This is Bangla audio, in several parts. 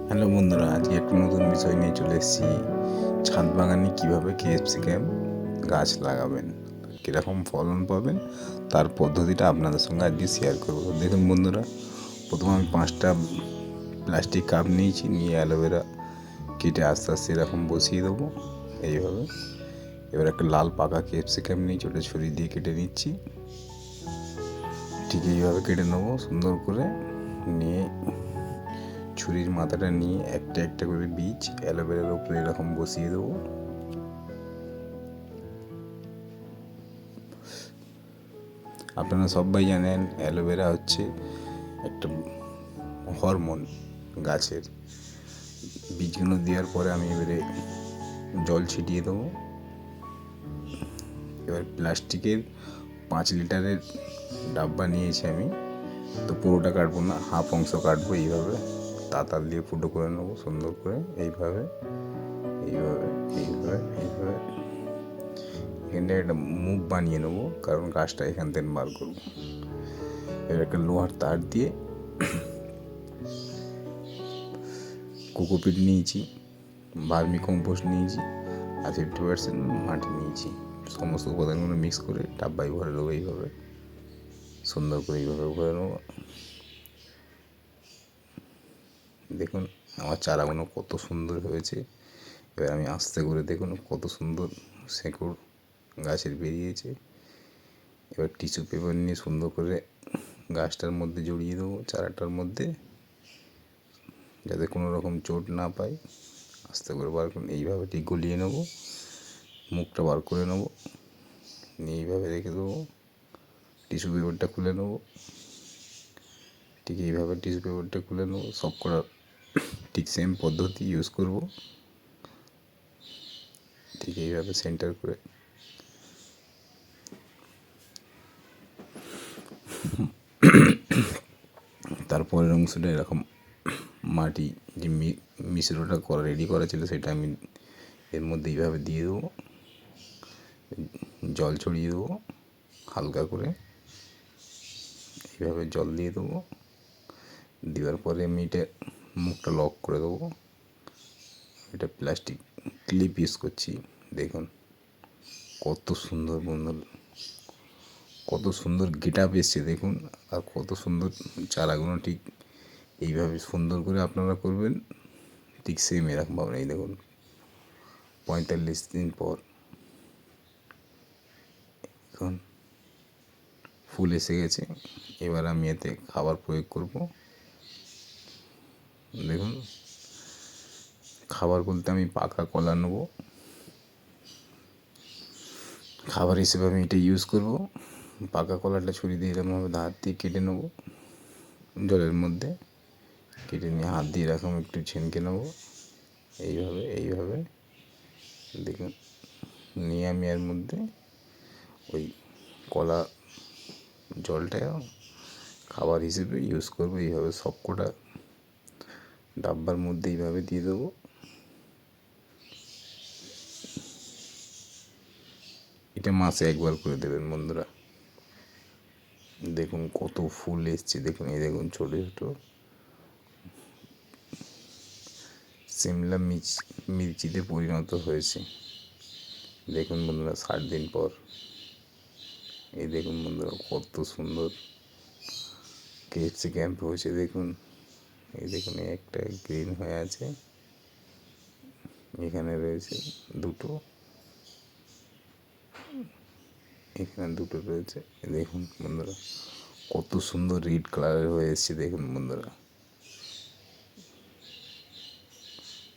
হ্যালো বন্ধুরা, আজকে একটা নতুন বিষয় নিয়ে চলে এসেছি। ছাদ বাগানে কীভাবে ক্যাপসিকাম গাছ লাগাবেন, কীরকম ফলন পাবেন তার পদ্ধতিটা আপনাদের সঙ্গে আজকে শেয়ার করব। দেখুন বন্ধুরা, প্রথমে আমি 5টা প্লাস্টিক কাপ নিয়েছি, নিয়ে অ্যালোভেরা কেটে আস্তে আস্তে এরকম বসিয়ে দেবো এইভাবে। এবার একটা লাল পাকা ক্যাপসিকাম নিয়ে ওটা ছুরি দিয়ে কেটে নিচ্ছি। ঠিক এইভাবে কেটে নেবো সুন্দর করে। নিয়ে ছুরির মাথাটা নিয়ে একটা একটা করে বীজ অ্যালোভেরার উপরে এরকম বসিয়ে দেবো। আপনারা সবাই জানেন অ্যালোভেরা হচ্ছে একটা হরমোন গাছের। বীজগুলো দেওয়ার পরে আমি এবারে জল ছিটিয়ে দেবো। এবার প্লাস্টিকের 5 লিটারের ডাব্বা নিয়েছি আমি, তো পুরোটা কাটবো না, হাফ অংশ কাটবো। এইভাবে তাতাল দিয়ে ফুটো করে নেবো সুন্দর করে, এইভাবে এইভাবে এইভাবে এইভাবে। এখানটায় একটা মুখ বানিয়ে নেবো, কারণ গাছটা এখান থেকে বার করবো। এবার একটা লোহার তার দিয়ে কোকোপিট নিয়েছি, ভার্মি কম্পোস্ট নিয়েছি, আর 50% মাটি নিয়েছি। সমস্ত উপাদানগুলো মিক্স করে ডাব্বায় ভরে দেবো এইভাবে, সুন্দর করে এইভাবে ভরে নেবো। দেখুন আমার চারাগুলো কত সুন্দর হয়েছে। এবার আমি আস্তে করে, দেখুন কত সুন্দর শেকড় গাছের বেরিয়েছে। এবার টিস্যু পেপার নিয়ে সুন্দর করে গাছটার মধ্যে জড়িয়ে দেবো, চারাটার মধ্যে, যাতে কোনো রকম চোট না পায়। আস্তে করে বার করে এইভাবে ঠিক গলিয়ে নেবো, মুখটা বার করে নেবো, নিয়ে এইভাবে রেখে দেবো। টিস্যু পেপারটা খুলে নেবো, ঠিক এইভাবে টিস্যু পেপারটা খুলে নেবো। সব করা ঠিক সেম পদ্ধতি ইউজ করব, ঠিক এইভাবে সেন্টার করে। তারপরের অংশটা এরকম মাটি যে মিশ্রটা করা রেডি করা ছিল, সেটা আমি এর মধ্যে এইভাবে দিয়ে দেবো। জল ছড়িয়ে দেবো হালকা করে, এইভাবে জল দিয়ে দেবো। দেওয়ার পরে আমি এটা মুখটা লক করে দেবো। এটা প্লাস্টিক ক্লিপ ইউজ করছি। দেখুন কত সুন্দর বন্ধু, কত সুন্দর গেট আপ এসছে দেখুন। আর কত সুন্দর চারাগুলো ঠিক এইভাবে সুন্দর করে আপনারা করবেন, ঠিক সেম এরকম ভাবে। এই দেখুন 45 দিন পর এখন ফুল এসে গেছে। এবার আমি এতে খাবার প্রয়োগ করব। দেখুন খাবার বলতে আমি পাকা কলা নেবো, খাবার হিসেবে আমি এটা ইউজ করব। পাকা কলাটা ছুরি দিয়ে এরকমভাবে হাত দিয়ে কেটে নেবো, জলের মধ্যে কেটে নিয়ে হাত দিয়ে এরকম একটু ছেনকে নেবো এইভাবে এইভাবে। দেখুন নিয়ে আমি এর মধ্যে ওই কলা জলটা খাবার হিসেবে ইউজ করবো। এইভাবে সব কটা ডাব্বার মধ্যে এইভাবে দিয়ে দেবো। এটা মাসে একবার করে দেবেন বন্ধুরা। দেখুন কত ফুল এসছে, দেখুন এই দেখুন ছোটো ছোটো সিমলা মির্চিতে পরিণত হয়েছে। দেখুন বন্ধুরা 60 দিন পর, এই দেখুন বন্ধুরা কত সুন্দর ক্যাপসিকাম হয়েছে। দেখুন এই দেখুন একটা গ্রিন হয়ে আছে, এখানে রয়েছে দুটো, এখানে দুটো রয়েছে। দেখুন বন্ধুরা কত সুন্দর রেড কালারের হয়ে এসছে। দেখুন বন্ধুরা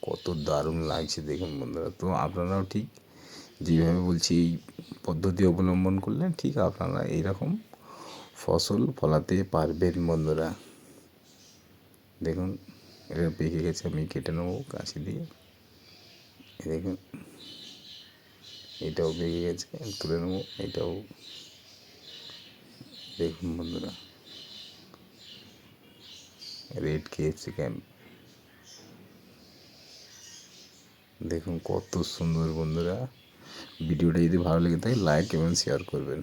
কত দারুণ লাগছে দেখুন বন্ধুরা। তো আপনারাও ঠিক যেভাবে বলছি এই পদ্ধতি অবলম্বন করলে ঠিক আপনারা এইরকম ফসল ফলাতে পারবেন বন্ধুরা। দেখুন এটা পেকে গেছে, আমি কেটে নেবো কাঁচি দিয়ে। দেখুন এটাও পেকে গেছে, তুলে নেবো। এটাও দেখুন বন্ধুরা রেড ক্যাপসিকাম। দেখুন কত সুন্দর বন্ধুরা। ভিডিওটা যদি ভালো লেগে থাকে লাইক এবং শেয়ার করবেন।